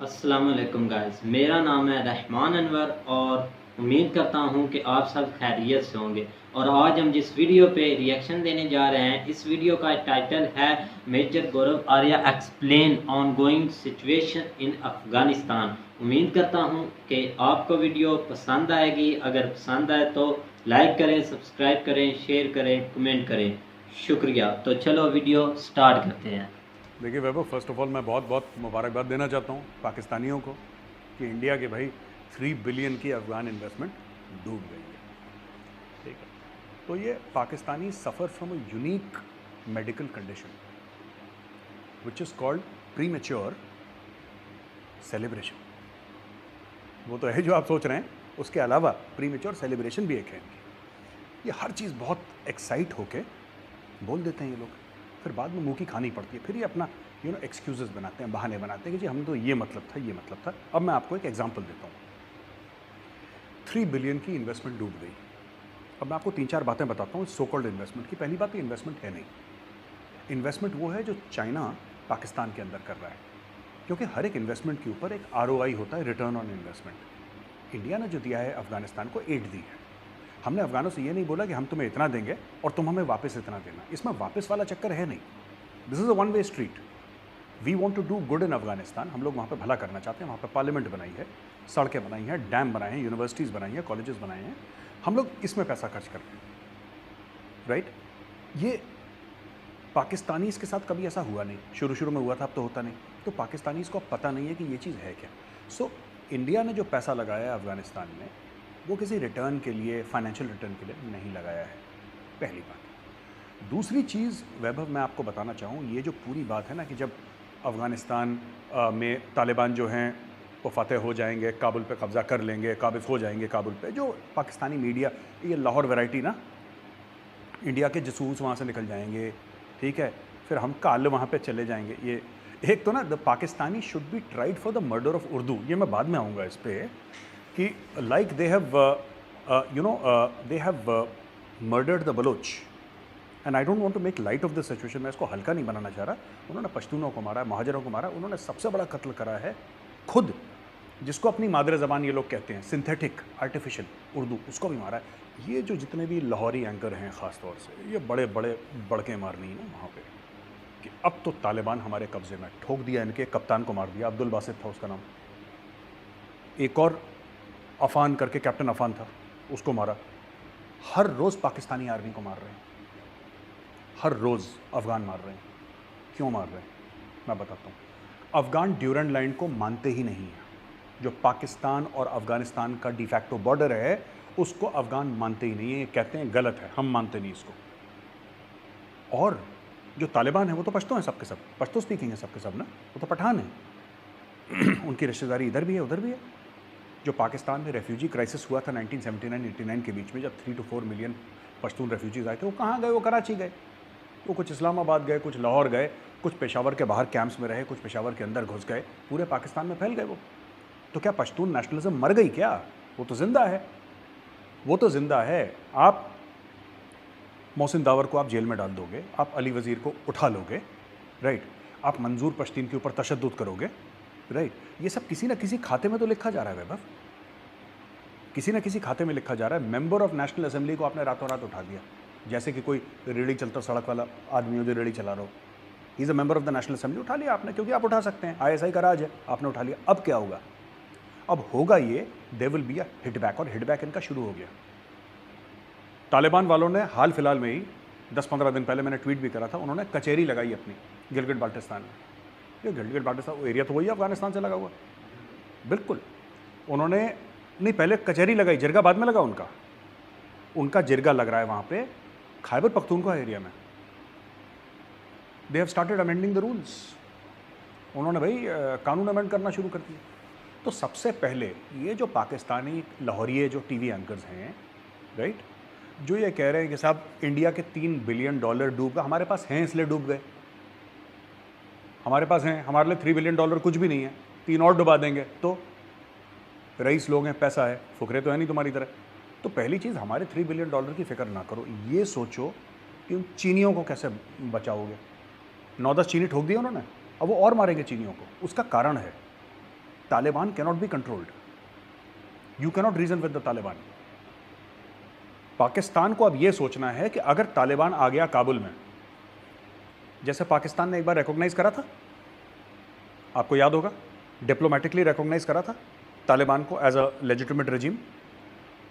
अस्सलामुअलैकुम गाइस, मेरा नाम है रहमान अनवर और उम्मीद करता हूं कि आप सब खैरियत से होंगे। और आज हम जिस वीडियो पे रिएक्शन देने जा रहे हैं, इस वीडियो का टाइटल है major Gaurav Arya explain ongoing situation in Afghanistan. उम्मीद करता हूं कि आपको वीडियो पसंद आएगी। अगर पसंद आए तो लाइक करें, सब्सक्राइब करें, शेयर करें, कमेंट करें। शुक्रिया। तो चलो वीडियो स्टार्ट करते हैं। देखिए वैभव, फर्स्ट ऑफ ऑल मैं बहुत बहुत मुबारकबाद देना चाहता हूँ पाकिस्तानियों को कि इंडिया के भाई 3 बिलियन की अफगान इन्वेस्टमेंट डूब गई है। ठीक है, तो ये Pakistani suffer from a unique medical condition which is called premature celebration. वो तो है जो आप सोच रहे हैं, उसके अलावा प्रीमेच्योर सेलिब्रेशन भी एक है इनकी। ये हर चीज़ बहुत एक्साइट होके बोल देते हैं ये लोग, फिर बाद में मुंह की खानी पड़ती है। फिर ये अपना एक्सक्यूजेस बनाते हैं, बहाने बनाते हैं कि जी हम तो ये मतलब था, ये मतलब था। अब मैं आपको एक एग्जांपल देता हूँ। 3 बिलियन की इन्वेस्टमेंट डूब गई। अब मैं आपको 3-4 बातें बताता हूँ सो कॉल्ड इन्वेस्टमेंट की। पहली बात तो इन्वेस्टमेंट है नहीं। इन्वेस्टमेंट वो है जो चाइना पाकिस्तान के अंदर कर रहा है, क्योंकि हर एक इन्वेस्टमेंट के ऊपर एक ROI होता है, रिटर्न ऑन इन्वेस्टमेंट। इंडिया ने जो दिया है अफगानिस्तान को, एड दी है। हमने अफगानों से ये नहीं बोला कि हम तुम्हें इतना देंगे और तुम हमें वापस इतना देना। इसमें वापस वाला चक्कर है नहीं। This is a one way street. We want to do good in Afghanistan. हम लोग वहाँ पे भला करना चाहते हैं। वहाँ पे पार्लियामेंट बनाई है, सड़कें बनाई हैं, डैम बनाए हैं, यूनिवर्सिटीज़ बनाई हैं, कॉलेजेस बनाए हैं। हम लोग इसमें पैसा खर्च करते हैं, राइट। ये पाकिस्तानी के साथ कभी ऐसा हुआ नहीं। शुरू में हुआ था, अब तो होता नहीं। तो पाकिस्तानी को पता नहीं है कि ये चीज़ है क्या। सो इंडिया ने जो पैसा लगाया है अफगानिस्तान में, वो किसी रिटर्न के लिए, फाइनेंशियल रिटर्न के लिए नहीं लगाया है, पहली बात। दूसरी चीज़ वैभव, मैं आपको बताना चाहूँ, ये जो पूरी बात है ना कि जब अफ़गानिस्तान में तालिबान जो हैं वो फतेह हो जाएंगे, काबुल पे कब्ज़ा कर लेंगे, काबिज़ हो जाएंगे काबुल पे, जो पाकिस्तानी मीडिया, ये लाहौर वैरायटी ना, इंडिया के जसूस वहाँ से निकल जाएंगे, ठीक है, फिर हम काल वहाँ पे चले जाएंगे। ये एक तो ना, the Pakistani should be tried for the murder of Urdu. ये मैं बाद में आऊँगा इस पर कि like they have murdered the Baloch. And I don't want to make light of this situation. मैं इसको हल्का नहीं बनाना चाह रहा। उन्होंने पश्तूनों को मारा, महाजरों को मारा। उन्होंने सबसे बड़ा कत्ल करा है खुद, जिसको अपनी मादर ज़बान ये लोग कहते हैं, सिंथेटिक आर्टिफिशियल उर्दू, उसको भी मारा है। ये जो जितने भी लाहौरी एंकर हैं ख़ास तौर से, ये बड़े बड़े बड़के मारनी है वहाँ पे कि अब तो तालिबान हमारे कब्ज़े में, ठोक दिया। इनके कप्तान को मार दिया, अब्दुल बासित था उसका नाम। एक और अफ़ान करके कैप्टन अफ़ान था, उसको मारा। हर रोज़ पाकिस्तानी आर्मी को मार रहे हैं, हर रोज़ अफ़गान मार रहे हैं। क्यों मार रहे हैं मैं बताता हूँ। अफ़गान ड्यूरेंट लाइन को मानते ही नहीं है। जो पाकिस्तान और अफ़गानिस्तान का डिफैक्टो बॉर्डर है, उसको अफ़गान मानते ही नहीं है। ये कहते हैं गलत है, हम मानते नहीं इसको। और जो तालिबान है वो तो पश्तो हैं सब के सब, पश्तो स्पीकिंग है सब के सब ना, वो तो पठान है। उनकी रिश्तेदारी इधर भी है उधर भी है। जो पाकिस्तान में रेफ्यूजी क्राइसिस हुआ था 1979-89 के बीच में, जब 3 to 4 मिलियन पश्तून रेफ्यूजीज़ आए थे, वो कहाँ गए? वो कराची गए, वो कुछ इस्लामाबाद गए, कुछ लाहौर गए, कुछ पेशावर के बाहर कैंप्स में रहे, कुछ पेशावर के अंदर घुस गए, पूरे पाकिस्तान में फैल गए वो। तो क्या पश्तून नेशनलिज्म मर गई क्या? वो तो ज़िंदा है, वो तो ज़िंदा है। आप मोहसिन दावर को आप जेल में डाल दोगे, आप अली वज़ीर को उठा लोगे, राइट, आप मंजूर पश्तीन के ऊपर तशद्दुद करोगे, राइट। ये सब किसी न किसी खाते में तो लिखा जा रहा है वैभव, किसी न किसी खाते में लिखा जा रहा है। मेंबर ऑफ नेशनल असेंबली को आपने रातों रात उठा दिया, जैसे कि कोई रेडी चलता सड़क वाला आदमी हो जो रेडी चला रहा हो। He is a member of the national assembly. उठा लिया आपने, क्योंकि आप उठा सकते हैं, ISI का राज है, आपने उठा लिया। अब क्या होगा? अब होगा ये, दे विल बी अ हिटबैक, और हिटबैक इनका शुरू हो गया। तालिबान वालों ने हाल फिलहाल में ही 10-15 दिन पहले, मैंने ट्वीट भी करा था, उन्होंने कचहरी लगाई अपनी गिलगित बाल्टिस्तान में। ये गिलगित बाल्टिस्तान एरिया तो वही है अफगानिस्तान से लगा हुआ, बिल्कुल। उन्होंने नहीं, पहले कचहरी लगाई, जिरगा बाद में लगा उनका जिरगा लग रहा है वहाँ पे खैबर पख्तूनख्वा एरिया में। They have started amending the rules. उन्होंने भाई कानून अमेंड करना शुरू कर दिया। तो सबसे पहले ये जो पाकिस्तानी लाहौरिये जो TV एंकर्स हैं, राइट, जो ये कह रहे हैं कि साहब इंडिया के $3 बिलियन डूब गए, हमारे पास हैं इसलिए डूब गए, हमारे पास हैं, हमारे लिए $3 बिलियन कुछ भी नहीं है, 3 और डुबा देंगे। तो रईस लोग हैं, पैसा है, फुकरे तो है नहीं तुम्हारी तरह। तो पहली चीज़, हमारे $3 बिलियन की फिक्र ना करो, ये सोचो कि उन चीनियों को कैसे बचाओगे। 9-10 चीनी ठोक दिए उन्होंने, अब वो और मारेंगे चीनियों को। उसका कारण है Taliban cannot be controlled, you cannot reason with the Taliban. Pakistan को अब ये सोचना है कि अगर तालिबान आ गया काबुल में, जैसे पाकिस्तान ने एक बार रिकॉग्नाइज करा था, आपको याद होगा, डिप्लोमेटिकली रिकॉग्नाइज करा था तालिबान को as a legitimate regime.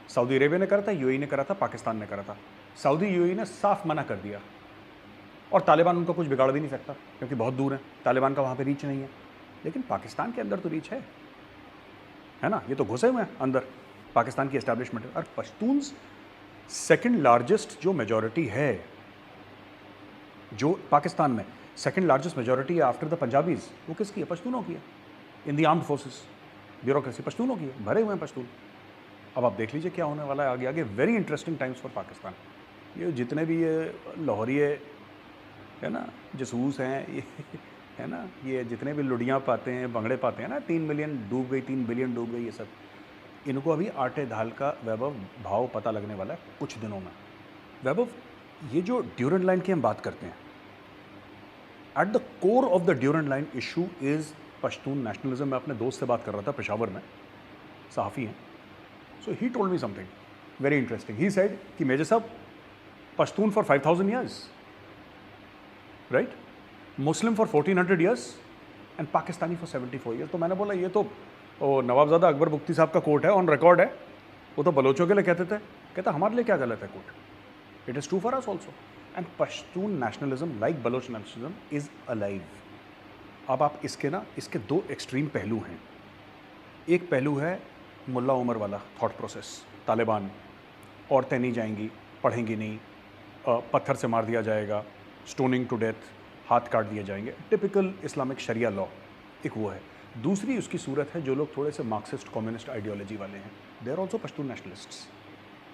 Saudi Arabia ने करा था, यूएई ने करा था, पाकिस्तान ने करा था। सऊदी यूएई ने साफ मना कर दिया, और तालिबान उनको कुछ बिगाड़ भी नहीं सकता क्योंकि बहुत दूर है, तालिबान का वहाँ पे रीच नहीं है। लेकिन पाकिस्तान के अंदर तो रीच है ना, ये तो घुसे हुए हैं अंदर, पाकिस्तान की एस्टैब्लिशमेंट है। और पश्तून्स सेकंड लार्जेस्ट जो मेजॉरिटी है, जो पाकिस्तान में सेकंड लार्जेस्ट मेजॉरिटी है आफ्टर द पंजाबीज, वो किसकी है? पश्तूनों की है। इन दी आर्म्ड फोर्सेस, ब्यूरोक्रेसी पश्तूनों की है, भरे हुए हैं पश्तून। अब आप देख लीजिए क्या होने वाला है आगे आगे। Very interesting times for Pakistan. ये जितने भी ये लाहौरिये है ना, जसूस हैं ये है ना, ये जितने भी लुडियाँ पाते हैं, बंगड़े पाते हैं ना, 3 मिलियन डूब गई, 3 बिलियन डूब गई, ये सब, इनको अभी आटे दाल का वैभव भाव पता लगने वाला है कुछ दिनों में। वैभव, ये जो ड्यूरेंट लाइन की हम बात करते हैं, at the core of the Durand line issue is Pashtun nationalism. मैं अपने दोस्त से बात कर रहा था पेशावर में, सहाफ़ी हैं, so he told me something very interesting. He said कि मेजर साहब, Pashtun for 5000 years, right, Muslim for 1400 years and Pakistani for 74 years. तो मैंने बोला ये तो नवाबजादा अकबर बुख्ती साहब का कोट है, ऑन रिकॉर्ड है, वो तो बलोचों के लिए कहते थे। कहता हमारे लिए क्या गलत है quote, it is true for us also. And Pashtun nationalism like Baloch nationalism is alive. अब आप इसके दो एक्सट्रीम पहलू हैं। एक पहलू है मुल्ला उमर वाला थॉट प्रोसेस, तालिबान, औरतें नहीं जाएंगी, पढ़ेंगी नहीं, पत्थर से मार दिया जाएगा, स्टोनिंग टू डेथ, हाथ काट दिए जाएंगे, टिपिकल इस्लामिक शरिया लॉ, एक वो है। दूसरी उसकी सूरत है जो लोग थोड़े से मार्क्सिस्ट कम्युनिस्ट आइडियोलॉजी वाले हैं, they are also Pashtun nationalists.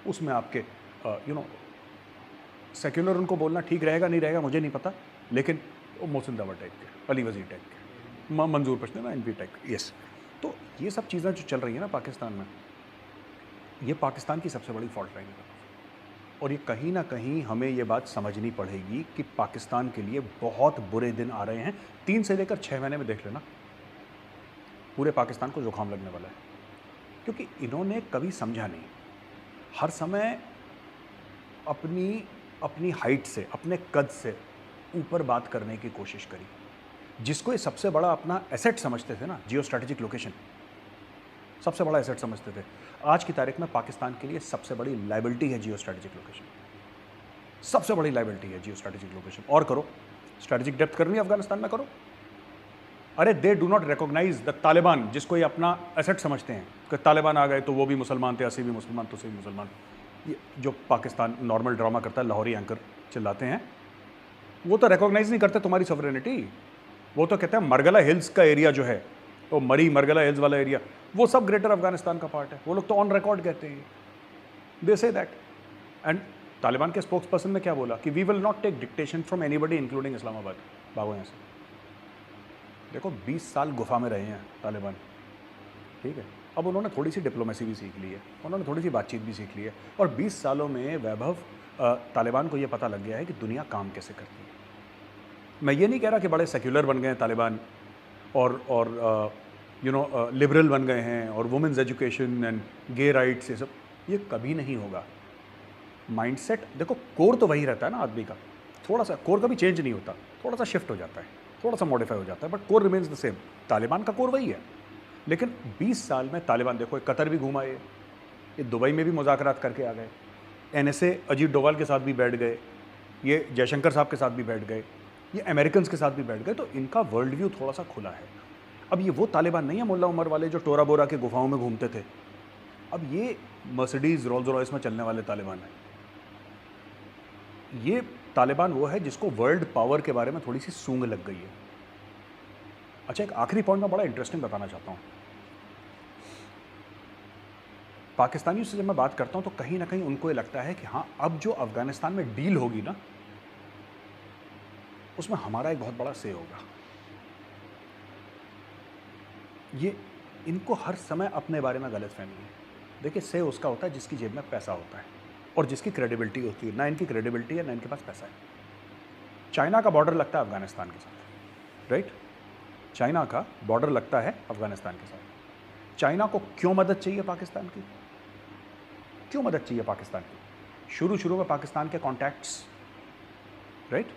उसमें आपके सेक्युलर उनको बोलना ठीक रहेगा नहीं रहेगा मुझे नहीं पता, लेकिन वो मोहसिन दावर टाइप के, अली वज़ीर टाइप के, मंजूर पश्तून एनपी टाइप, यस। तो ये सब चीज़ें जो चल रही है ना पाकिस्तान में, ये पाकिस्तान की सबसे बड़ी फॉल्ट लाइन है। और ये कहीं ना कहीं हमें ये बात समझनी पड़ेगी कि पाकिस्तान के लिए बहुत बुरे दिन आ रहे हैं। 3 से लेकर 6 महीने में देख लेना, पूरे पाकिस्तान को जुकाम लगने वाला है, क्योंकि इन्होंने कभी समझा नहीं, हर समय अपनी हाइट से, अपने कद से ऊपर बात करने की कोशिश करी। जिसको ये सबसे बड़ा अपना एसेट समझते थे ना, जियो स्ट्रैटेजिक लोकेशन, सबसे बड़ा एसेट समझते थे, आज की तारीख में पाकिस्तान के लिए सबसे बड़ी लाइबिलिटी है जियो स्ट्रैटेजिक लोकेशन, सबसे बड़ी लाइबिलिटी है जियो स्ट्रैटेजिक लोकेशन। और करो, स्ट्रैटेजिक डेप्थ करनी है अफगानिस्तान में, करो। अरे they do not recognise the Taliban, जिसको ये अपना एसेट समझते हैं कि तालिबान आ गए तो वो भी मुसलमान थे, असी भी मुसलमान तो सही मुसलमान। ये जो पाकिस्तान नॉर्मल ड्रामा करता है, लाहौरी एंकर चिल्लाते हैं, वो तो रिकॉग्नाइज नहीं करते तुम्हारी सॉवरेनिटी। वो तो कहते हैं मरगला हिल्स का एरिया जो है, वो मरी मरगला हिल्स वाला एरिया, वो सब ग्रेटर अफगानिस्तान का पार्ट है। वो लोग तो ऑन रिकॉर्ड कहते हैं, दे से दैट। एंड तालिबान के स्पोक्स पर्सन ने क्या बोला कि we will not take dictation from anybody including Islamabad. भागो यहाँ से। देखो 20 साल गुफा में रहे हैं तालिबान, ठीक है, अब उन्होंने थोड़ी सी डिप्लोमेसी भी सीख ली है, उन्होंने थोड़ी सी बातचीत भी सीख ली है, और 20 सालों में वैभव तालिबान को ये पता लग गया है कि दुनिया काम कैसे करती है। मैं ये नहीं कह रहा कि बड़े सेक्युलर बन गए हैं तालिबान और लिबरल बन गए हैं और women's education and gay rights, ये सब, ये कभी नहीं होगा। माइंडसेट देखो, कोर तो वही रहता है ना आदमी का, थोड़ा सा कोर कभी चेंज नहीं होता, थोड़ा सा शिफ्ट हो जाता है, थोड़ा सा मॉडिफाई हो जाता है, but core remains the same. Taliban का कोर वही है, लेकिन 20 साल में तालिबान देखो, कतर भी घुमा, ये दुबई में भी मुज़ाकरात करके आ गए, NSA अजीत डोवाल के साथ भी बैठ गए, ये जयशंकर साहब के साथ भी बैठ गए, ये अमेरिकन के साथ भी बैठ गए, तो इनका वर्ल्ड व्यू थोड़ा सा खुला है। अब ये वो तालिबान नहीं है मुल्ला उमर वाले जो टोरा बोरा के गुफाओं में घूमते थे, अब ये मर्सिडीज़ रोल्स रॉयस में चलने वाले तालिबान है। ये तालिबान वो है जिसको वर्ल्ड पावर के बारे में थोड़ी सी सूंघ लग गई है। अच्छा, एक आखिरी पॉइंट मैं बड़ा इंटरेस्टिंग बताना चाहता हूँ। पाकिस्तानियों से जब मैं बात करता हूँ तो कहीं ना कहीं उनको ये लगता है कि हाँ, अब जो अफगानिस्तान में डील होगी ना, उसमें हमारा एक बहुत बड़ा से होगा। ये इनको हर समय अपने बारे में गलतफहमी है। देखिए, से उसका होता है जिसकी जेब में पैसा होता है और जिसकी क्रेडिबिलिटी होती है। ना इनकी क्रेडिबिलिटी है, ना इनके पास पैसा है। चाइना का बॉर्डर लगता है अफगानिस्तान के साथ, राइट? चाइना का बॉर्डर लगता है अफगानिस्तान के साथ। चाइना को क्यों मदद चाहिए पाकिस्तान की? क्यों मदद चाहिए पाकिस्तान की? शुरू शुरू में पाकिस्तान के कॉन्टैक्ट्स, राइट?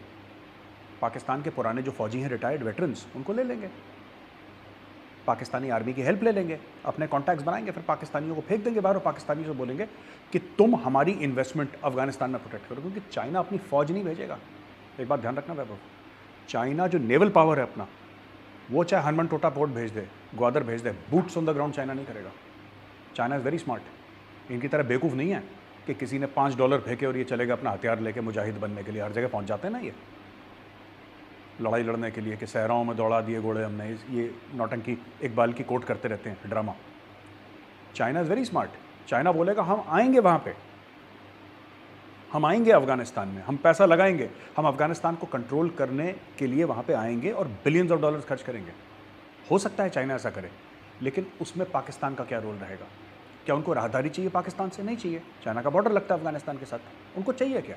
पाकिस्तान के पुराने जो फौजी हैं, रिटायर्ड वेटरन्स, उनको ले लेंगे, पाकिस्तानी आर्मी की हेल्प ले लेंगे, अपने कॉन्टैक्ट्स बनाएंगे, फिर पाकिस्तानियों को फेंक देंगे बाहर और पाकिस्तानियों से बोलेंगे कि तुम हमारी इन्वेस्टमेंट अफगानिस्तान में प्रोटेक्ट करो, क्योंकि चाइना अपनी फौज नहीं भेजेगा। एक बात ध्यान रखना वैभव, चाइना जो नेवल पावर है अपना, वो चाहे हनुमान टोटा पोर्ट भेज दे, ग्वादर भेज दे, boots on the ground China नहीं करेगा। China is very smart. इनकी तरह बेवकूफ़ नहीं है कि किसी ने $5 फेंके और ये चलेगा अपना हथियार लेके मुजाहिद बनने के लिए। हर जगह पहुंच जाते हैं ना ये लड़ाई लड़ने के लिए कि सहराओं में दौड़ा दिए घोड़े हमने, ये नौटंकी इकबाल की कोट करते रहते हैं, drama. China is very smart. China बोलेगा हम आएंगे वहाँ पे, हम आएंगे अफगानिस्तान में, हम पैसा लगाएंगे, हम अफगानिस्तान को कंट्रोल करने के लिए वहाँ पे आएंगे और बिलियंस ऑफ डॉलर्स खर्च करेंगे। हो सकता है चाइना ऐसा करे, लेकिन उसमें पाकिस्तान का क्या रोल रहेगा? क्या उनको राहदारी चाहिए पाकिस्तान से? नहीं चाहिए। चाइना का बॉर्डर लगता है अफगानिस्तान के साथ, उनको चाहिए क्या?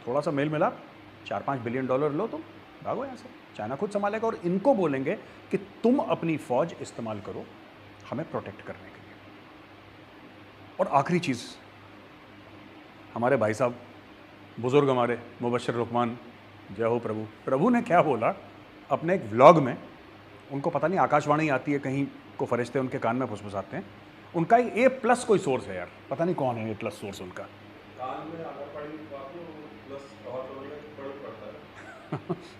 थोड़ा सा मेल मिलाप, $4-5 बिलियन लो, तुम भागो यहाँ से, चाइना खुद संभालेगा। और इनको बोलेंगे कि तुम अपनी फौज इस्तेमाल करो हमें प्रोटेक्ट करने के लिए। और आखिरी चीज़, हमारे भाई साहब बुजुर्ग, हमारे मुबश्शिर लुकमान, जय हो प्रभु, प्रभु ने क्या बोला अपने एक व्लॉग में, उनको पता नहीं आकाशवाणी आती है कहीं को, फरिश्ते उनके कान में फुसफुसाते हैं, उनका A+ कोई सोर्स है यार, पता नहीं कौन है A+ सोर्स उनका। कान में अगर पड़ी बात हो प्लस फवाद चौधरी का फर्क पड़ता है।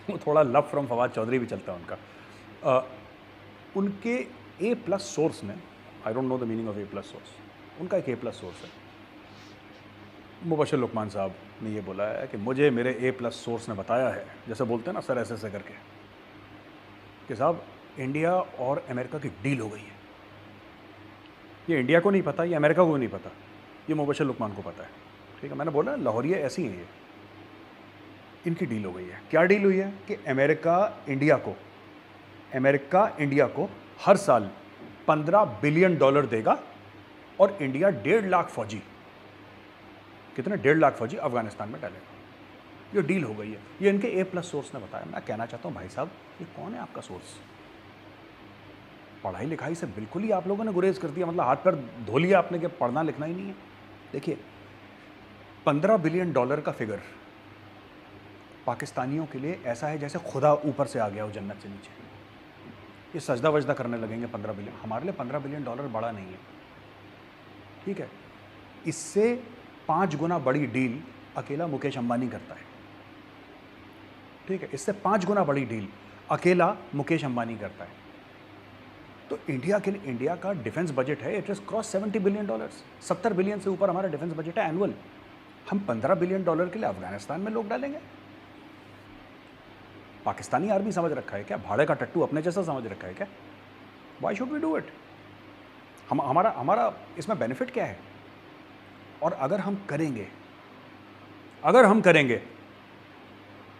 वो थोड़ा लव फ्रॉम फवाद चौधरी भी चलता है उनका। उनके A+ सोर्स ने, I don't know the meaning of A+ source, उनका एक A+ सोर्स है। मुबश्शिर लुकमान साहब ने ये बोला है कि मुझे मेरे A+ सोर्स ने बताया है, जैसे बोलते हैं ना सर ऐसे करके, कि साहब इंडिया और अमेरिका की डील हो गई है। ये इंडिया को नहीं पता, ये अमेरिका को नहीं पता, ये मुबश्शिर लुकमान को पता है, ठीक है? मैंने बोला लाहौरिया ऐसी हैं ये, इनकी डील हो गई है। क्या डील हुई है कि अमेरिका इंडिया को हर साल $15 बिलियन देगा और इंडिया 1.5 लाख फौजी, कितने 1.5 लाख फौजी अफगानिस्तान में डालेगा। ये डील हो गई है, ये इनके A+ सोर्स ने बताया। मैं कहना चाहता हूँ भाई साहब, ये कौन है आपका सोर्स? पढ़ाई लिखाई से बिल्कुल ही आप लोगों ने गुरेज कर दिया, मतलब हाथ पैर धो लिया आपने कि पढ़ना लिखना ही नहीं है। देखिए, $15 बिलियन का फिगर पाकिस्तानियों के लिए ऐसा है जैसे खुदा ऊपर से आ गया हो जन्नत से नीचे। ये सजदा वजदा करने लगेंगे 15 बिलियन। हमारे लिए $15 बिलियन बड़ा नहीं है, ठीक है? इससे 5 गुना बड़ी डील अकेला मुकेश अंबानी करता है, ठीक है? इससे 5 गुना बड़ी डील अकेला मुकेश अंबानी करता है। तो इंडिया का डिफेंस बजट है, it is cross $70 billion, 70 billion से ऊपर हमारा डिफेंस बजट है एनुअल। हम $15 बिलियन के लिए अफगानिस्तान में लोग डालेंगे? पाकिस्तानी आर्मी समझ रखा है क्या? भाड़े का टट्टू अपने जैसा समझ रखा है क्या? Why should we do it? हमारा इसमें बेनिफिट क्या है? और अगर हम करेंगे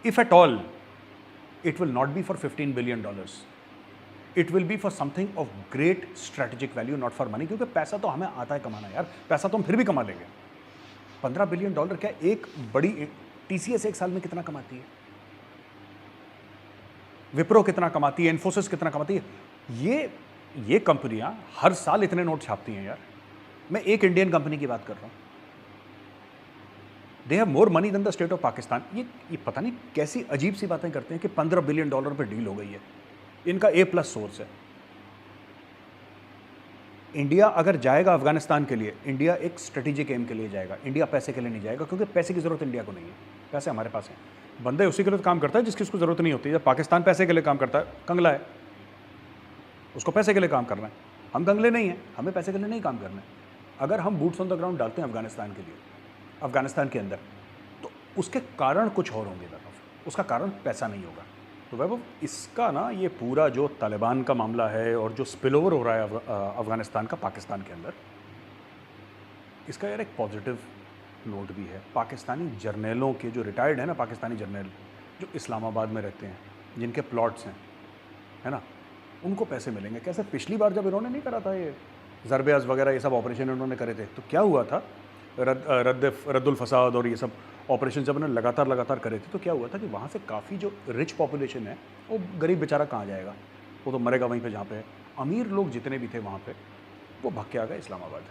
if at all, it will not be for $15 billion, it will be for something of great strategic value, not for money. क्योंकि पैसा तो हमें आता है कमाना यार, पैसा तो हम फिर भी कमा लेंगे। $15 बिलियन क्या एक बड़ी TCS एक साल में कितना कमाती है? विप्रो कितना कमाती है? इन्फोसिस कितना कमाती है? ये कंपनियां हर साल इतने नोट छापती हैं यार। मैं एक इंडियन कंपनी की बात कर रहा हूं, they have more money than the state of Pakistan. ये पता नहीं कैसी अजीब सी बातें करते हैं कि $15 बिलियन पे डील हो गई है। इनका A+ सोर्स है। इंडिया अगर जाएगा अफगानिस्तान के लिए, इंडिया एक स्ट्रेटेजिक एम के लिए जाएगा, इंडिया पैसे के लिए नहीं जाएगा, क्योंकि पैसे की जरूरत इंडिया को नहीं है। पैसे हमारे पास हैं, बंदे उसी के लिए काम करता है जिसकी उसको जरूरत नहीं होती। जब पाकिस्तान पैसे के लिए काम करता है, कंगला है, उसको पैसे के लिए काम करना है। हम कंगले नहीं हैं, हमें पैसे के लिए नहीं काम करना है। अगर हम बूट्स ऑन द ग्राउंड डालते हैं अफगानिस्तान के लिए, अफगानिस्तान के अंदर, तो उसके कारण कुछ और होंगे, उसका कारण पैसा नहीं होगा। तो वैभव, इसका ना ये पूरा जो तालिबान का मामला है और जो स्पिल ओवर हो रहा है अफगानिस्तान का पाकिस्तान के अंदर, इसका यार एक पॉजिटिव नोट भी है। पाकिस्तानी जर्नलों के जो रिटायर्ड हैं ना, पाकिस्तानी जर्नल जो इस्लामाबाद में रहते हैं, जिनके प्लॉट्स हैं, है ना, उनको पैसे मिलेंगे। कैसे पिछली बार जब इन्होंने नहीं करा था ये ज़रबेज़ वगैरह ये सब ऑपरेशन उन्होंने करे थे। तो क्या हुआ था, रद्दुल फसाद और ये सब ऑपरेशन जब उन्होंने लगातार करे थे, तो क्या हुआ था कि वहाँ से काफ़ी जो रिच पॉपुलेशन है, वो गरीब बेचारा कहाँ जाएगा, वो तो मरेगा वहीं पे जहाँ पे है। अमीर लोग जितने भी थे वहाँ पे, वो भाग के आ गए इस्लामाबाद।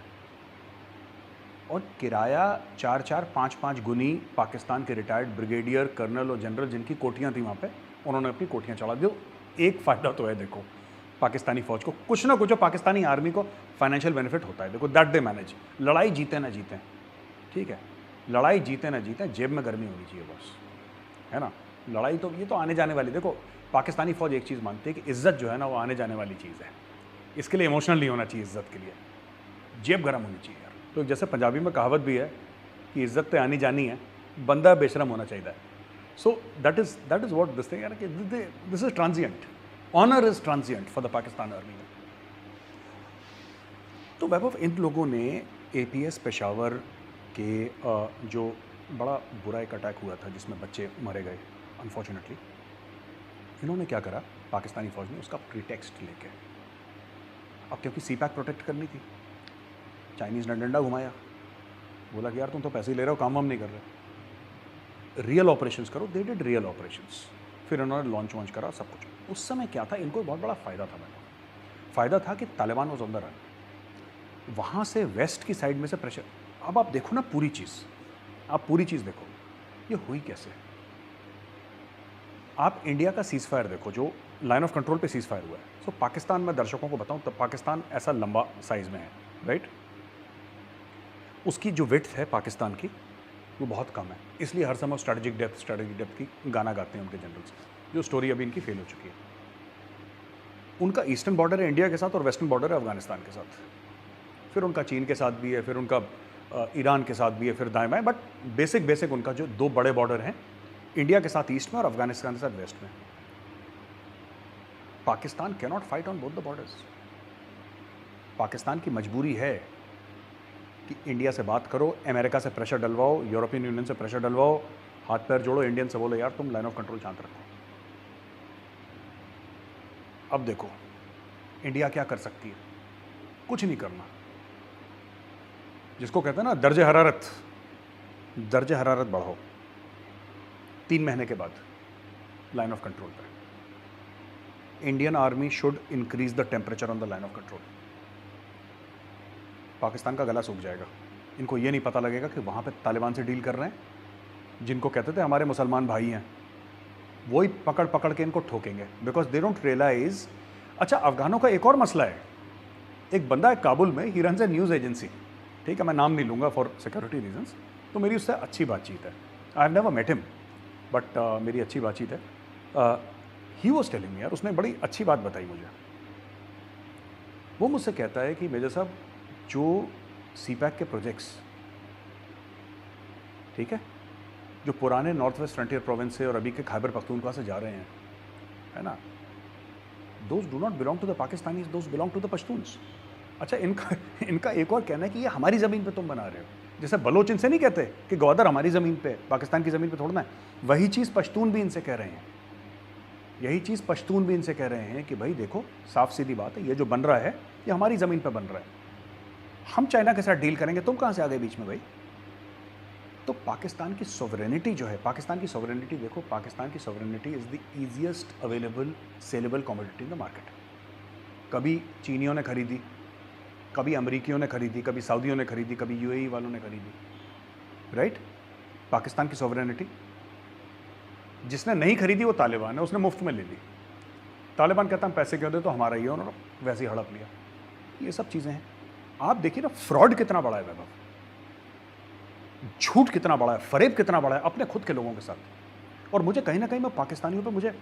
और किराया 4-4, 5-5 गुनी पाकिस्तान के रिटायर्ड ब्रिगेडियर, कर्नल और जनरल जिनकी कोठियाँ थी वहाँ पे, उन्होंने अपनी कोठियाँ चढ़ा दी। एक फ़ायदा तो है देखो, पाकिस्तानी फ़ौज को कुछ ना कुछ, पाकिस्तानी आर्मी को फाइनेंशियल बेनिफिट होता है। देखो दैट दे मैनेज। लड़ाई जीते ना जीते, ठीक है, लड़ाई जीते ना जीते, जेब में गर्मी होनी चाहिए बस, है ना। लड़ाई तो ये तो आने जाने वाली, देखो पाकिस्तानी फ़ौज एक चीज़ मानती है कि इज़्ज़त जो है ना वो आने जाने वाली चीज़ है, इसके लिए इमोशनल नहीं होना चाहिए इज़्ज़त के लिए, जेब गर्म होनी चाहिए यार। तो जैसे पंजाबी में कहावत भी है कि इज़्ज़त तो आनी जानी है, बंदा बेशरम होना चाहिए। So that is what this thing, कि this is transient, honour is transient for the Pakistan army. तो वैभव, इन लोगों ने APS पेशावर के जो बड़ा बुरा एक अटैक हुआ था जिसमें बच्चे मारे गए अनफॉर्चुनेटली, इन्होंने क्या करा, पाकिस्तानी फ़ौज ने उसका प्रीटेक्स्ट लेके, अब क्योंकि CPAC प्रोटेक्ट करनी थी, चाइनीज़ ने डंडा घुमाया, बोला कि यार तुम तो पैसे ही ले रहे हो, काम वाम नहीं कर रहे, रियल ऑपरेशंस करो। दे डिड रियल ऑपरेशंस, फिर इन्होंने लॉन्च वॉन्च करा सब कुछ। उस समय क्या था, इनको बहुत बड़ा फ़ायदा था। फ़ायदा था कि Taliban was on the run, वहाँ से वेस्ट की साइड में से प्रेशर। अब आप देखो ना पूरी चीज़, आप पूरी चीज़ देखो, ये हुई कैसे। आप इंडिया का सीज़ फायर देखो, जो लाइन ऑफ कंट्रोल पे सीज़ फायर हुआ है। सो पाकिस्तान में दर्शकों को बताऊं, तो पाकिस्तान ऐसा लंबा साइज़ में है, राइट। उसकी जो विड्थ है पाकिस्तान की, वो बहुत कम है, इसलिए हर समय स्ट्रैटेजिक डेप्थ की गाना गाते हैं उनके जनरल्स, जो स्टोरी अभी इनकी फेल हो चुकी है। उनका ईस्टर्न बॉर्डर है इंडिया के साथ और वेस्टर्न बॉर्डर है अफगानिस्तान के साथ, फिर उनका चीन के साथ भी है, फिर उनका ईरान के साथ भी है, फिर दाएं बाएं, बट बेसिक उनका जो 2 बड़े बॉर्डर हैं, इंडिया के साथ ईस्ट में और अफगानिस्तान के साथ वेस्ट में। Pakistan can not fight on both the borders. Pakistan की मजबूरी है कि इंडिया से बात करो, अमेरिका से प्रेशर डलवाओ, यूरोपियन यूनियन से प्रेशर डलवाओ, हाथ पैर जोड़ो, इंडियन से बोलो यार तुम लाइन ऑफ कंट्रोल शांत रखो। अब देखो इंडिया क्या कर सकती है, कुछ नहीं करना। जिसको कहते हैं ना दर्जे हरारत बढ़ाओ 3 महीने के बाद लाइन ऑफ कंट्रोल पर। Indian army should increase the temperature on the line of control. Pakistan का गला सूख जाएगा। इनको ये नहीं पता लगेगा कि वहाँ पे तालिबान से डील कर रहे हैं, जिनको कहते थे हमारे मुसलमान भाई हैं, वही पकड़ के इनको ठोकेंगे, बिकॉज दे डोंट रियलाइज। अच्छा, अफगानों का एक और मसला है। एक बंदा है काबुल में, he runs A news agency, ठीक है, मैं नाम नहीं लूँगा फॉर सिक्योरिटी रीजंस, तो मेरी उससे अच्छी बातचीत है। I have never met him, but मेरी अच्छी बातचीत है। ही वॉज टेलिंग मी, यार उसने बड़ी अच्छी बात बताई मुझे। वो मुझसे कहता है कि मेजर साहब, जो CPAC के प्रोजेक्ट्स, ठीक है, जो पुराने नॉर्थ वेस्ट फ्रंटियर प्रोविंस से और अभी के खैबर पख्तूनख्वा से जा रहे हैं, है ना, those do not belong to the Pakistanis, those belong to the Pashtuns. अच्छा, इनका एक और कहना है कि ये हमारी ज़मीन पे तुम बना रहे हो। जैसे बलोच इनसे नहीं कहते कि ग्वादर हमारी ज़मीन पे, पाकिस्तान की ज़मीन पे थोड़ना है, वही चीज़ पश्तून भी इनसे कह रहे हैं। यही चीज़ पश्तून भी इनसे कह रहे हैं कि भाई देखो, साफ सीधी बात है, ये जो बन रहा है ये हमारी ज़मीन पे बन रहा है, हम चाइना के साथ डील करेंगे, तुम कहाँ से आ गए बीच में भाई। तो पाकिस्तान की सॉवरेनिटी जो है, पाकिस्तान की सॉवरेनिटी देखो, पाकिस्तान की sovereignty is the easiest available saleable commodity in the market. कभी चीनियों ने खरीदी, कभी अमरीकियों ने खरीदी, कभी सऊदियों ने खरीदी, कभी UAE वालों ने खरीदी, राइट। पाकिस्तान की सॉवरेनिटी, जिसने नहीं खरीदी वो तालिबान है, उसने मुफ्त में ले ली। तालिबान कहता हम पैसे क्यों दे, तो हमारा ही है, उन्होंने वैसे ही हड़प लिया। ये सब चीज़ें हैं। आप देखिए ना, फ्रॉड कितना बड़ा है वैभव, झूठ कितना बड़ा है, फरेब कितना बड़ा है अपने खुद के लोगों के साथ। और मुझे कहीं ना कहीं, मैं पाकिस्तानियों पे मुझे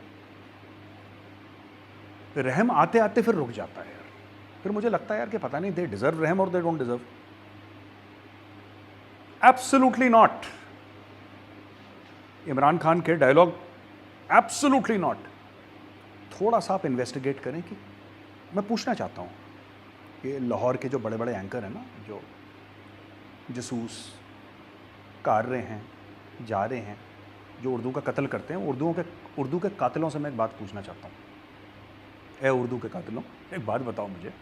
रहम आते आते फिर रुक जाता है यार। फिर मुझे लगता है यार कि पता नहीं दे डिजर्व रहम और they don't deserve. Absolutely not. Imran Khan के डायलॉग एब्सोल्युटली नॉट। थोड़ा सा आप इन्वेस्टिगेट करें। कि मैं पूछना चाहता हूँ, ये लाहौर के जो बड़े बड़े एंकर हैं ना, जो जसूस कार रहे हैं, जा रहे हैं, जो उर्दू का कत्ल करते हैं, उर्दू के कातिलों से मैं एक बात पूछना चाहता हूँ। ए उर्दू के कातिलों, एक बात बताओ मुझे,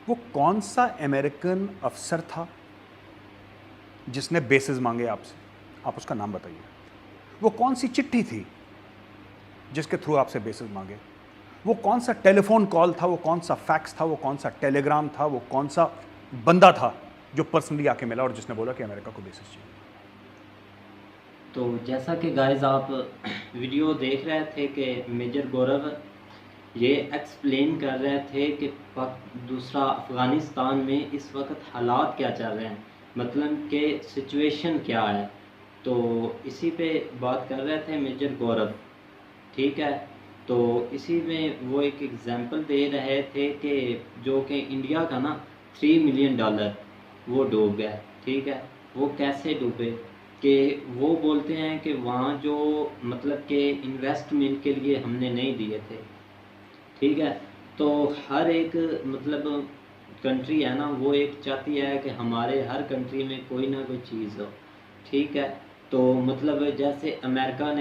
वो कौन सा अमेरिकन अफसर था जिसने बेसिस मांगे आपसे? आप उसका नाम बताइए। वो कौन सी चिट्ठी थी जिसके थ्रू आपसे बेसिस मांगे? वो कौन सा टेलीफोन कॉल था? वो कौन सा फैक्स था? वो कौन सा टेलीग्राम था? वो कौन सा बंदा था जो पर्सनली आके मिला और जिसने बोला कि अमेरिका को बेसिस चाहिए? तो जैसा कि गाइस आप वीडियो देख रहे थे कि मेजर गौरव ये एक्सप्लेन कर रहे थे कि दूसरा अफ़गानिस्तान में इस वक्त हालात क्या चल रहे हैं, मतलब कि सिचुएशन क्या है। तो इसी पे बात कर रहे थे मेजर गौरव, ठीक है। तो इसी में वो एक एग्जांपल दे रहे थे कि जो कि इंडिया का ना $3 मिलियन वो डूब गया, ठीक है। वो कैसे डूबे कि वो बोलते हैं कि वहाँ जो मतलब कि इन्वेस्टमेंट के लिए हमने नहीं दिए थे, ठीक है। तो हर एक मतलब कंट्री है ना, वो एक चाहती है कि हमारे हर कंट्री में कोई ना कोई चीज़ हो, ठीक है। तो मतलब जैसे अमेरिका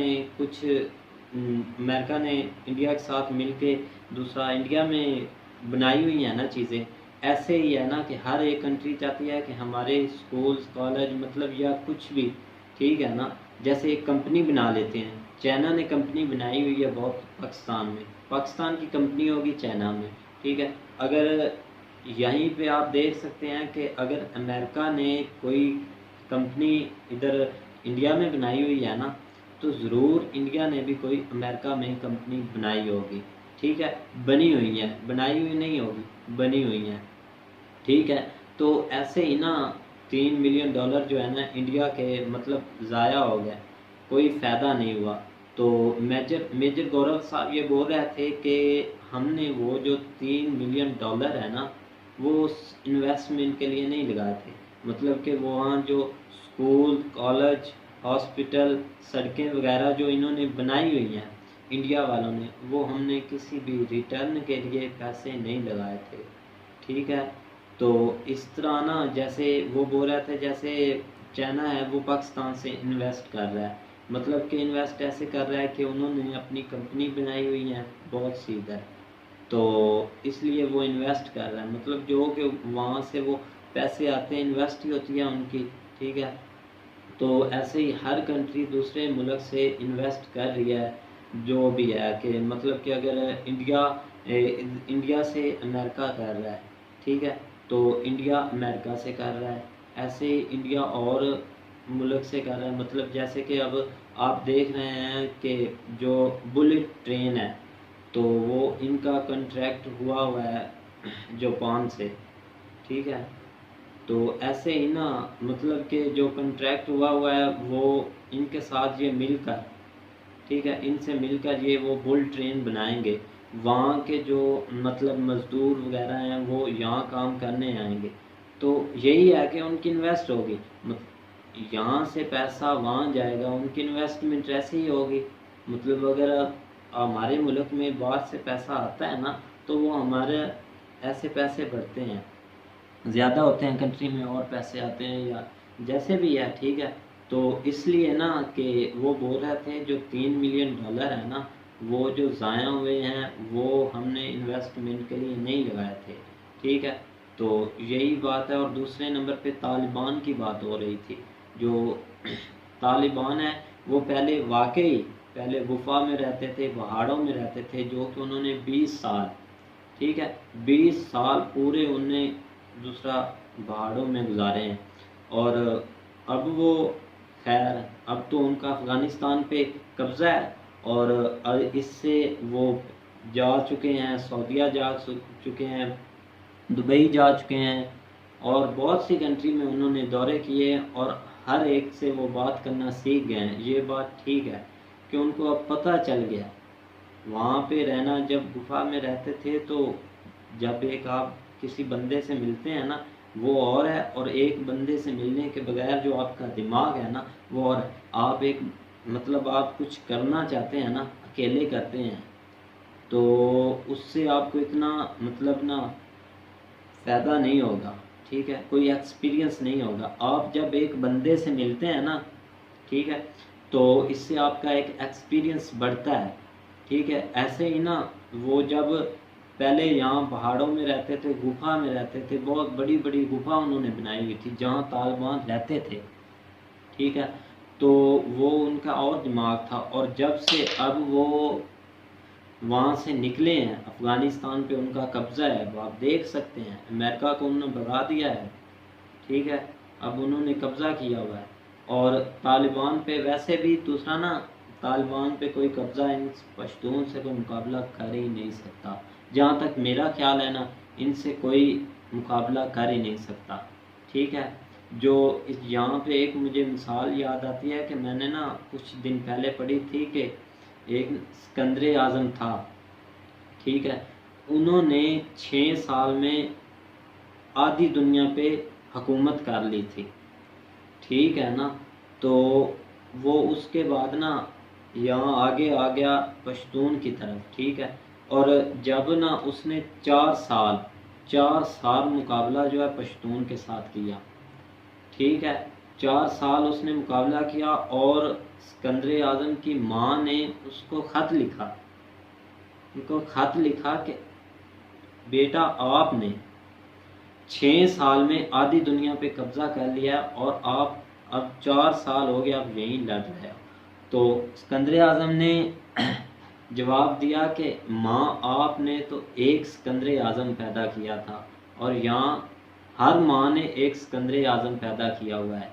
ने इंडिया के साथ मिलके दूसरा इंडिया में बनाई हुई है ना चीज़ें, ऐसे ही है ना कि हर एक कंट्री चाहती है कि हमारे स्कूल्स कॉलेज मतलब या कुछ भी, ठीक है ना। जैसे एक कंपनी बना लेते हैं, चाइना ने कंपनी बनाई हुई है बहुत पाकिस्तान में, पाकिस्तान की कंपनी होगी चाइना में, ठीक है। अगर यहीं पे आप देख सकते हैं कि अगर अमेरिका ने कोई कंपनी इधर इंडिया में बनाई हुई है ना, तो ज़रूर इंडिया ने भी कोई अमेरिका में कंपनी बनाई होगी, ठीक है। बनी हुई है, बनाई हुई नहीं होगी, बनी हुई है, ठीक है। तो ऐसे ही ना $3 मिलियन जो है ना इंडिया के मतलब ज़ाया हो गया, कोई फ़ायदा नहीं हुआ। तो मेजर मेजर गौरव साहब ये बोल रहे थे कि हमने वो जो $3 मिलियन है ना, वो इन्वेस्टमेंट के लिए नहीं लगाए थे, मतलब कि वो वहाँ जो स्कूल कॉलेज हॉस्पिटल सड़कें वगैरह जो इन्होंने बनाई हुई हैं इंडिया वालों ने, वो हमने किसी भी रिटर्न के लिए पैसे नहीं लगाए थे, ठीक है। तो इस तरह ना जैसे वो बोल रहा था, जैसे चाइना है वो पाकिस्तान से इन्वेस्ट कर रहा है, मतलब कि इन्वेस्ट ऐसे कर रहा है कि उन्होंने अपनी कंपनी बनाई हुई है बहुत सी इधर, तो इसलिए वो इन्वेस्ट कर रहा है, मतलब जो कि वहाँ से वो पैसे आते हैं इन्वेस्ट ही होती है उनकी, ठीक है। तो ऐसे ही हर कंट्री दूसरे मुल्क से इन्वेस्ट कर रही है, जो भी है कि मतलब कि अगर इंडिया से अमेरिका कर रहा है, ठीक है, तो इंडिया अमेरिका से कर रहा है, ऐसे ही इंडिया और मुल्क से कर रहा है। मतलब जैसे कि अब आप देख रहे हैं कि जो बुलेट ट्रेन है, तो वो इनका कॉन्ट्रैक्ट हुआ है जापान से, ठीक है। तो ऐसे ही ना मतलब कि जो कॉन्ट्रैक्ट हुआ है वो इनके साथ ये मिलकर, ठीक है, इनसे मिलकर ये वो बुल ट्रेन बनाएंगे, वहाँ के जो मतलब मज़दूर वगैरह हैं वो यहाँ काम करने आएंगे। तो यही है कि उनकी इन्वेस्ट होगी, यहाँ से पैसा वहाँ जाएगा, उनकी इन्वेस्टमेंट ऐसे ही होगी। मतलब अगर हमारे मुल्क में बाहर से पैसा आता है ना, तो वो हमारे ऐसे पैसे बढ़ते हैं, ज़्यादा होते हैं कंट्री में और पैसे आते हैं या जैसे भी है, ठीक है। तो इसलिए ना कि वो बोल रहे थे जो $3 मिलियन है ना, वो जो ज़ाया हुए हैं वो हमने इन्वेस्टमेंट के लिए नहीं लगाए थे, ठीक है। तो यही बात है। और दूसरे नंबर पे तालिबान की बात हो रही थी। जो तालिबान है वो पहले गुफा में रहते थे, पहाड़ों में रहते थे, जो कि उन्होंने 20 साल, ठीक है, 20 साल पूरे उनने दूसरा पहाड़ों में गुजारे हैं। और अब वो खैर अब तो उनका अफ़गानिस्तान पे कब्ज़ा है, और इससे वो जा चुके हैं, सऊदीया जा चुके हैं, दुबई जा चुके हैं, और बहुत सी कंट्री में उन्होंने दौरे किए, और हर एक से वो बात करना सीख गए हैं। ये बात ठीक है कि उनको अब पता चल गया। वहाँ पे रहना, जब गुफा में रहते थे तो जब एक आप किसी बंदे से मिलते हैं ना वो और है, और एक बंदे से मिलने के बगैर जो आपका दिमाग है ना वो और है। आप एक मतलब आप कुछ करना चाहते हैं ना, अकेले करते हैं, तो उससे आपको इतना मतलब ना फ़ायदा नहीं होगा, ठीक है, कोई एक्सपीरियंस नहीं होगा। आप जब एक बंदे से मिलते हैं ना, ठीक है, तो इससे आपका एक एक्सपीरियंस बढ़ता है, ठीक है। ऐसे ही ना वो जब पहले यहाँ पहाड़ों में रहते थे, गुफा में रहते थे, बहुत बड़ी बड़ी गुफा उन्होंने बनाई हुई थी जहाँ तालिबान रहते थे, ठीक है। तो वो उनका और दिमाग था, और जब से अब वो वहाँ से निकले हैं, अफ़गानिस्तान पे उनका कब्ज़ा है, वो आप देख सकते हैं, अमेरिका को उन्होंने भगा दिया है, ठीक है। अब उन्होंने कब्ज़ा किया हुआ है, और तालिबान पे वैसे भी दूसरा ना, तालिबान पे कोई कब्ज़ा इन पश्तून से कोई मुकाबला कर ही नहीं सकता, जहाँ तक मेरा ख्याल है ना, इनसे कोई मुकाबला कर ही नहीं सकता, ठीक है। जो इस यहाँ पे एक मुझे मिसाल याद आती है कि मैंने ना कुछ दिन पहले पढ़ी थी कि एक सिकंदर आज़म था, ठीक है। उन्होंने 6 साल में आधी दुनिया पे हुकूमत कर ली थी, ठीक है ना। तो वो उसके बाद ना यहाँ आगे आ गया पश्तून की तरफ, ठीक है। और जब ना उसने 4 साल मुकाबला जो है पश्तून के साथ किया, ठीक है। 4 साल उसने मुकाबला किया, और सिकंदर आज़म की माँ ने उसको ख़त लिखा, उनको ख़त लिखा कि बेटा आपने 6 साल में आधी दुनिया पे कब्ज़ा कर लिया, और आप अब 4 साल हो गए आप यहीं लड़ रहे हो। तो सिकंदर आज़म ने जवाब दिया कि माँ आपने तो एक सिकंदर आज़म पैदा किया था, और यहाँ हर माँ ने एक सिकंदर आज़म पैदा किया हुआ है।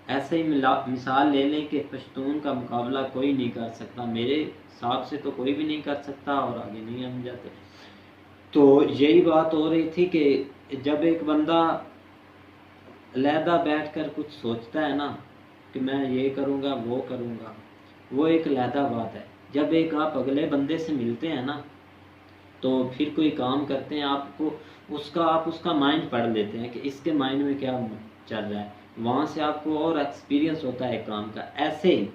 ऐसे ही मिसाल ले लें कि पश्तून का मुकाबला कोई नहीं कर सकता, मेरे हिसाब से तो कोई भी नहीं कर सकता, और आगे नहीं हम जाते। तो यही बात हो रही थी कि जब एक बंदा अलहदा बैठकर कुछ सोचता है ना कि मैं ये करूँगा वो करूँगा, वो एक अलहदा बात है। जब एक आप अगले बंदे से मिलते हैं ना, तो फिर कोई काम करते हैं, आपको आप उसका माइंड पढ़ लेते हैं कि इसके माइंड में क्या चल रहा है, वहाँ से आपको और एक्सपीरियंस होता है काम का। ऐसे ही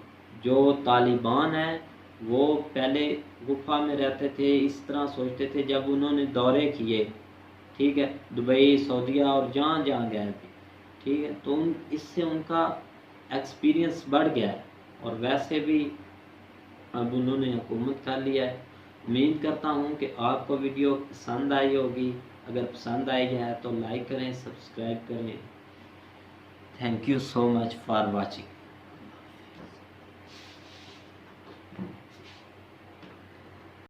जो तालिबान है, वो पहले गुफा में रहते थे, इस तरह सोचते थे, जब उन्होंने दौरे किए, ठीक है, दुबई, सऊदीया और जहाँ जहाँ गए थे, ठीक है, तो इससे उनका एक्सपीरियंस बढ़ गया है, और वैसे भी अब उन्होंने हुकूमत कर लिया है। उम्मीद करता हूँ कि आपको वीडियो पसंद आई होगी। अगर पसंद आई है तो लाइक करें, सब्सक्राइब करें। Thank you so much for watching.